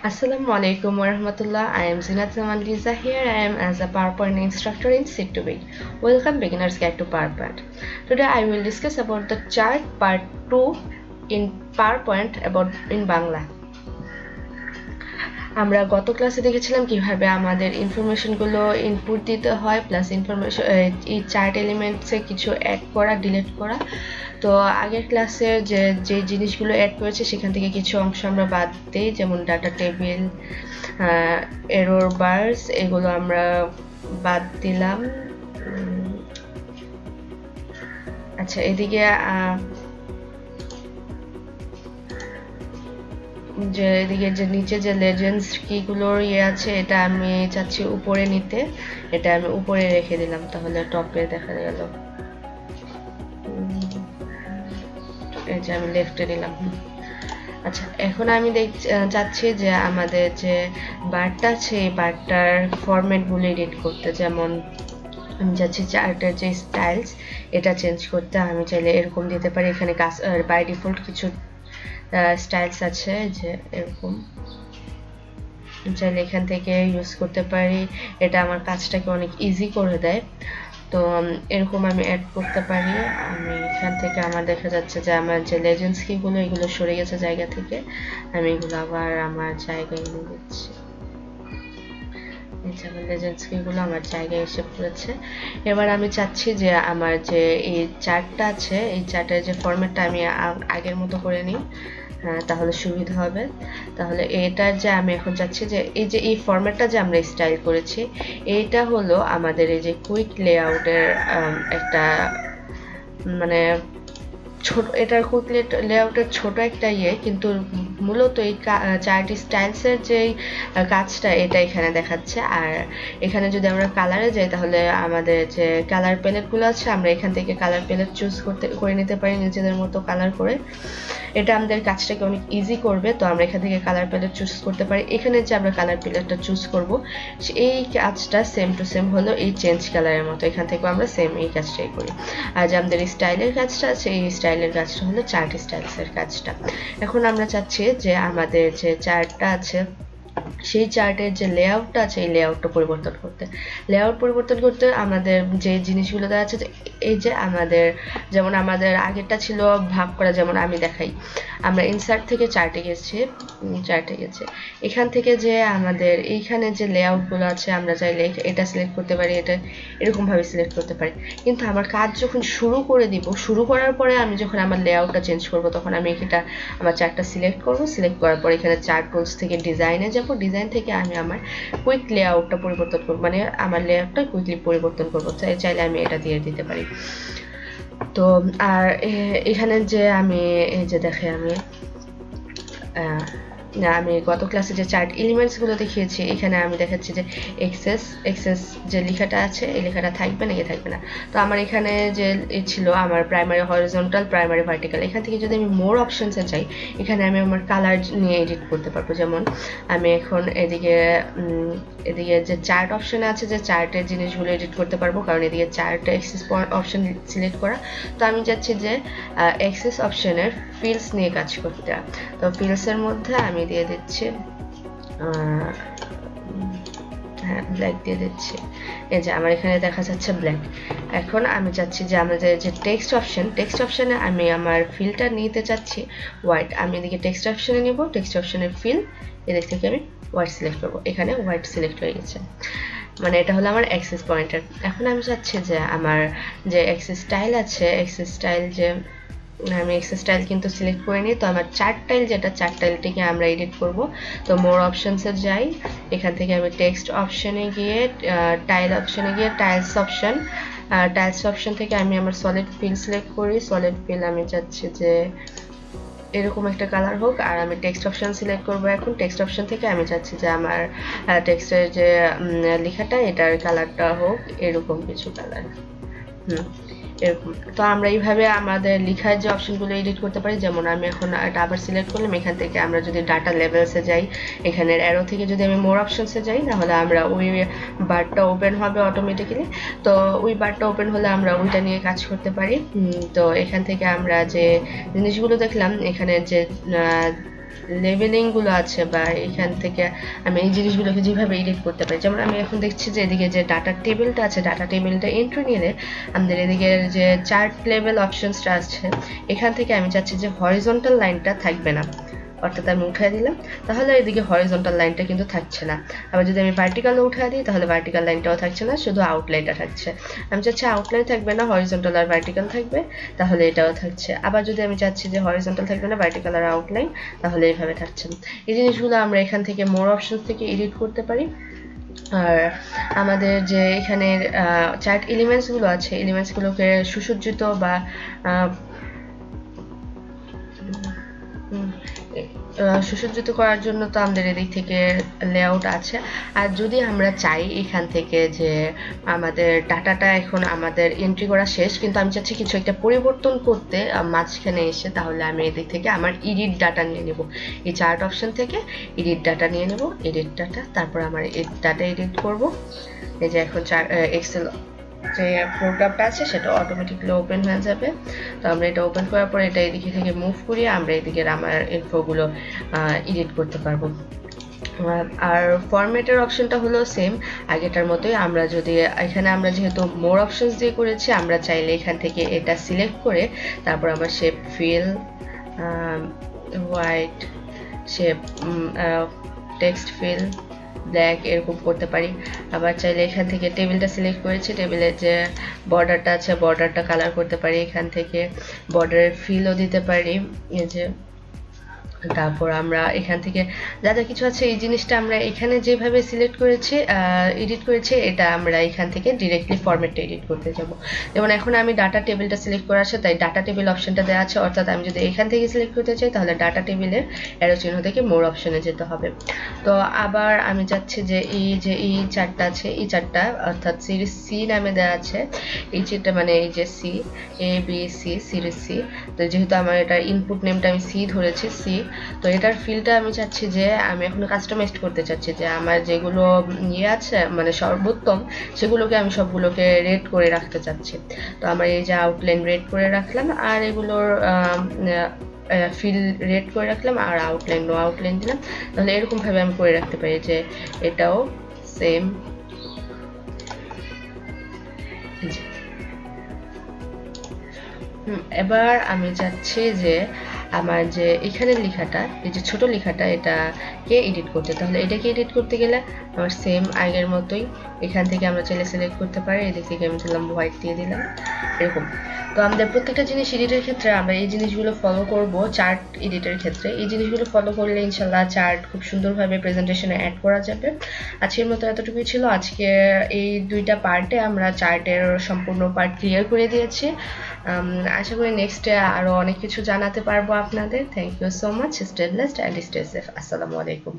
Assalamu alaikum warahmatullah. I am Zinat Zaman Liza. Here I am as a PowerPoint instructor in Sit to Big. Welcome beginner's guide to PowerPoint. Today I will discuss about the chart part 2 in PowerPoint about in Bangla. আমরা গত ক্লাসে দেখেছিলাম কিভাবে আমাদের ইনফরমেশনগুলো input দিতে হয় plus information এই চার্ট এলিমেন্টসে কিছু অ্যাড করা ডিলিট করা। তো আগের ক্লাসে যে জিনিসগুলো অ্যাড করেছে সেখান থেকে কিছু অংশ আমরা বাদ দিই, যেমন ডাটা টেবিল, এরর বার্স, এগুলো আমরা বাদ দিলাম। আচ্ছা, এদিকে যে এদিকে যে নিচে যে লেজেন্ডস কিগুলোর আছে এটা আমি চাচ্ছি উপরে নিতে, এটা আমি উপরে রেখে দিলাম, তাহলে টপে দেখা গেল। এই যে আমি লেফটে নিলাম। আচ্ছা, এখন আমি চাচ্ছি যে আমাদের যে বারটা আছে এই বারটার ফরম্যাটগুলো এডিট করতে, যেমন আমি চাচ্ছি চার্টের যে স্টাইলস এটা চেঞ্জ করতে। আমি চাইলে এরকম দিতে পারি, এখানে বাই ডিফল্ট কিছু স্টাইলস আছে যে এরকম, চাইলে এখান থেকে ইউজ করতে পারি। এটা আমার কাজটাকে অনেক ইজি করে দেয়। তো এরকম আমি অ্যাড করতে পারি। আমি এখান থেকে আমার দেখা যাচ্ছে যে আমার যে লেজেন্ডস কিগুলো এগুলো সরে গেছে জায়গা থেকে, আমি এগুলো আবার আমার জায়গায় এনে দিচ্ছি। এই যে আমার লেজেন্ডস কিগুলো আমার জায়গায় এসে পড়েছে। এবার আমি চাচ্ছি যে আমার যে এই চার্টটা আছে এই চার্টের যে ফরম্যাটটা আমি আগের মতো করে নিই, তাহলে সুবিধা হবে। তাহলে এটার যে আমি এখন চাচ্ছি যে এই ফরম্যাটটা যে আমরা স্টাইল করেছি এইটা হলো আমাদের এই যে কুইক লেআউটের একটা মানে ছোট, এটার কুইক লেআউটের ছোট একটা কিন্তু মূলত এই চার্ট স্টাইলসের যেই কাজটা এটা এখানে দেখাচ্ছে। আর এখানে যদি আমরা কালারে যাই তাহলে আমাদের যে কালার প্যালেটগুলো আছে আমরা এখান থেকে কালার প্যালেট চুজ করে নিতে পারি নিজেদের মতো কালার করে। এটা আমাদের কাজটাকে অনেক ইজি করবে। তো আমরা এখান থেকে কালার প্যালেট চুজ করতে পারি। এখানে যে আমরা কালার প্যালেটটা চুজ করব এই কাজটা সেম টু সেম হলো এই চেঞ্জ কালারের মতো, এখান থেকেও আমরা সেম এই কাজটাই করি। আর যে আমাদের স্টাইলের কাজটা আছে এই স্টাইলের কাজটা হলো চার্ট স্টাইলসের কাজটা। এখন আমরা চাচ্ছি যে আমাদের যে চার্টটা আছে সেই চার্টের যে লেআউটটা আছে এই লেআউটটা পরিবর্তন করতে। লেআউট পরিবর্তন করতে আমাদের যে জিনিসগুলো দেওয়া আছে, এই যে আমাদের যেমন আমাদের আগেরটা ছিল ভাগ করা, যেমন আমি দেখাই, আমরা ইনসার্ট থেকে চার্টে গেছি, এখান থেকে যে আমাদের এইখানে যে লেআউটগুলো আছে আমরা চাইলে এটা সিলেক্ট করতে পারি, এটা এরকমভাবে সিলেক্ট করতে পারি। কিন্তু আমার কাজ যখন শুরু করে দিব, শুরু করার পরে আমি যখন আমার লেআউটটা চেঞ্জ করব তখন আমি এটা আমার চার্টটা সিলেক্ট করব, সিলেক্ট করার পর এখানে চার্ট টুলস থেকে ডিজাইনে যাব, ডিজাইন থেকে আমি আমার কুইক লেআউটটা পরিবর্তন করব, মানে আমার লেআউটটা কুইকলি পরিবর্তন করব, চাইলে আমি এটা দিয়ে দিতে পারি। তো আর এখানে যে আমি এই যে দেখে আমি গত ক্লাসে যে চার্ট এলিমেন্টসগুলো দেখিয়েছি এখানে আমি দেখাচ্ছি যে এক্সেস যে লেখাটা আছে এই লেখাটা থাকবে নাকি থাকবে না। তো আমার এখানে যে ছিল আমার প্রাইমারি হরিজন্টাল, প্রাইমারি ভার্টিক্যাল, এখান থেকে যদি আমি মোর অপশনসে যাই এখানে আমি আমার কালার নিয়ে এডিট করতে পারবো। যেমন আমি এখন এদিকে যে চার্ট অপশনে আছে যে চার্টের জিনিসগুলো এডিট করতে পারবো, কারণ এদিকে চার্টে এক্সেস অপশন সিলেক্ট করা। তো আমি চাচ্ছি যে এক্সেস অপশনের ফিল্ডস নিয়ে কাজ করতে। তো ফিল্ডসের মধ্যে আমি দিয়ে দিচ্ছি ব্ল্যাক দিয়ে দিচ্ছি। এই যে আমার এখানে দেখা যাচ্ছে ব্ল্যাক। এখন আমি চাচ্ছি যে আমাদের যে টেক্সট অপশনে আমি আমার ফিল্ডটা নিতে চাচ্ছি হোয়াইট। আমি এদিকে টেক্সট অপশনে নিব, টেক্সট অপশনের ফিল্ড এদিক থেকে আমি হোয়াইট সিলেক্ট করব। এখানে হোয়াইট সিলেক্ট হয়ে গেছে, মানে এটা হলো আমার অ্যাক্সেস পয়েন্টার। এখন আমি চাচ্ছি যে আমার যে অ্যাক্সেস স্টাইল আছে, অ্যাক্সেস স্টাইল যে আমি এক্সেস স্টাইল কিন্তু সিলেক্ট করে নিই। তো আমার চার্ট টাইল যেটা চার্ট টাইলটিকে আমরা এডিট করব। তো মোর অপশনসে যাই, এখান থেকে আমি টেক্সট অপশনে গিয়ে টাইল অপশনে গিয়ে টাইলস অপশন থেকে আমি আমার সলিড ফিল সিলেক্ট করি। সলিড ফিল আমি চাচ্ছি যে এরকম একটা কালার হোক, আর আমি টেক্সট অপশন সিলেক্ট করব। এখন টেক্সট অপশন থেকে আমি চাচ্ছি যে আমার টেক্সটের যে লেখাটা এটার কালারটা হোক এরকম কিছু কালার, এরকম। তো আমরা এইভাবে আমাদের লেখার যে অপশনগুলো এডিট করতে পারি। যেমন আমি এখন এটা আবার সিলেক্ট করলাম, এখান থেকে আমরা যদি ডাটা লেভেলসে যাই, এখানের অ্যারো থেকে যদি আমি মোর অপশনসে যাই তাহলে আমরা ওই বারটা ওপেন হবে অটোমেটিক্যালি। তো ওই বারটা ওপেন হলে আমরা ওইটা নিয়ে কাজ করতে পারি। তো এখান থেকে আমরা যে জিনিসগুলো দেখলাম, এখানে যে লেবেলিং গুলো আছে বা এখান থেকে আমি এই জিনিসগুলোকে যেভাবে এডিট করতে পারি, যেমন আমি এখন দেখছি যে এদিকে যে ডাটা টেবিলটা আছে, ডাটা টেবিলটা এন্ট্রি নিলে আমাদের এদিকে যে চার্ট লেভেল অপশনসটা আছে, এখান থেকে আমি চাচ্ছি যে হরিজন্টাল লাইনটা থাকবে না, অর্থাৎ আমি উঠিয়ে দিলাম, তাহলে এদিকে হরিজন্টাল লাইনটা কিন্তু থাকছে না। আবার যদি আমি ভার্টিক্যালও উঠিয়ে দিই তাহলে ভার্টিক্যাল লাইনটাও থাকছে না, শুধু আউটলাইনটা থাকছে। আমি চাচ্ছি আউটলাইন থাকবে না, হরিজন্টাল আর ভার্টিক্যাল থাকবে, তাহলে এটাও থাকছে। আবার যদি আমি চাচ্ছি যে হরিজন্টাল থাকবে না, ভার্টিক্যাল আর আউটলাইন, তাহলে এইভাবে থাকছে। এই জিনিসগুলো আমরা এখান থেকে মোর অপশনস থেকে এডিট করতে পারি। আর আমাদের যে এখানের চার্ট এলিমেন্টসগুলো আছে, এলিমেন্টসগুলোকে সুসজ্জিত বা সুসজ্জিত করার জন্য তো আমাদের এদিক থেকে লেআউট আছে। আর যদি আমরা চাই এখান থেকে যে আমাদের ডাটাটা এখন আমাদের এন্ট্রি করা শেষ, কিন্তু আমি চাচ্ছি কিছু একটা পরিবর্তন করতে মাঝখানে এসে, তাহলে আমি এদিক থেকে আমার এডিট ডাটা নিয়ে নেব, এই চার্ট অপশন থেকে এডিট ডাটা নিয়ে নেব, এডিট ডাটা, তারপর আমার ডাটা এডিট করব। এই যে এখন এক্সেল যে প্রোগ্রামটা আছে সেটা অটোমেটিকলি ওপেন হয়ে যাবে। তো আমরা এটা ওপেন করার পর এটা এদিকে থেকে মুভ করিয়ে আমরা এদিকে আমার ইনফোগুলো এডিট করতে পারবো। আর ফরম্যাটের অপশনটা হলো সেম আগেটার মতোই। আমরা যদি এখানে আমরা যেহেতু মোর অপশনস দিয়ে করেছি, আমরা চাইলে এখান থেকে এটা সিলেক্ট করে তারপর আমার shape feel, white shape, text feel, black এরকম করতে পারি। আবার চাইলে এখান থেকে টেবিলটা সিলেক্ট করেছি, টেবিলের যে বর্ডারটা আছে বর্ডারটা কালার করতে পারি, এখান থেকে বর্ডারের ফিলও দিতে পারি। এই যে তারপর আমরা এখান থেকে যা যা কিছু আছে এই জিনিসটা আমরা এখানে যেভাবে সিলেক্ট করেছি এডিট করেছি, এটা আমরা এখান থেকে ডিরেক্টলি ফরম্যাটটা এডিট করতে যাব। যেমন এখন আমি ডাটা টেবিলটা সিলেক্ট করা আছে, তাই ডাটা টেবিল অপশনটা দেওয়া আছে, অর্থাৎ আমি যদি এখান থেকে সিলেক্ট করতে চাই তাহলে ডাটা টেবিলের অ্যারো চিহ্ন থেকে মোর অপশনে যেতে হবে। তো আবার আমি চাচ্ছি যে এই চারটা আছে, এই চারটা অর্থাৎ সিরিজ সি নামে দেওয়া আছে, এই চারটা মানে এই যে C, A B C, series C. তো যেহেতু আমার এটা ইনপুট নেমটা আমি সি ধরেছি, সি, তো এটার ফিলটা আমি চাচ্ছি যে আমি এখন কাস্টমাইজ করতে চাচ্ছি যে আমার যেগুলো আছে মানে সর্বোত্তম, সেগুলোকে আমি সবগুলোকে রেড করে রাখতে চাচ্ছি। তো আমার এই যে আউটলাইন রেড করে রাখলাম, আর এগুলোর ফিল রেড করে রাখলাম, আর আউটলাইন নো আউটলাইন দিলাম। তাহলে এরকমভাবে আমি করে রাখতে পারি যে এটাও সেম। এবার আমি চাচ্ছি যে আমার যে এখানে লেখাটা, এই যে ছোট লেখাটা, এটাকে এডিট করতে। তাহলে এটাকে এডিট করতে গেলে আমার সেম আগের মতোই এখান থেকে আমরা চাইলে সিলেক্ট করতে পারি, এদিক থেকে আমি দিলাম হোয়াইট দিয়ে দিলাম, এরকম। তো আমাদের প্রত্যেকটা জিনিস এডিটের ক্ষেত্রে আমরা এই জিনিসগুলো ফলো করব। চার্ট এডিটের ক্ষেত্রে এই জিনিসগুলো ফলো করলে ইনশাল্লাহ চার্ট খুব সুন্দরভাবে প্রেজেন্টেশনে অ্যাড করা যাবে। আজকের মতো এতটুকুই ছিল। আজকে এই দুইটা পার্টে আমরা চার্টের সম্পূর্ণ পার্ট ক্লিয়ার করে দিয়েছি। আশা করি নেক্সটে আরও অনেক কিছু জানাতে পারবো আপনাদের। Thank you so much. Stay blessed and stay safe. আসসালামু আলাইকুম।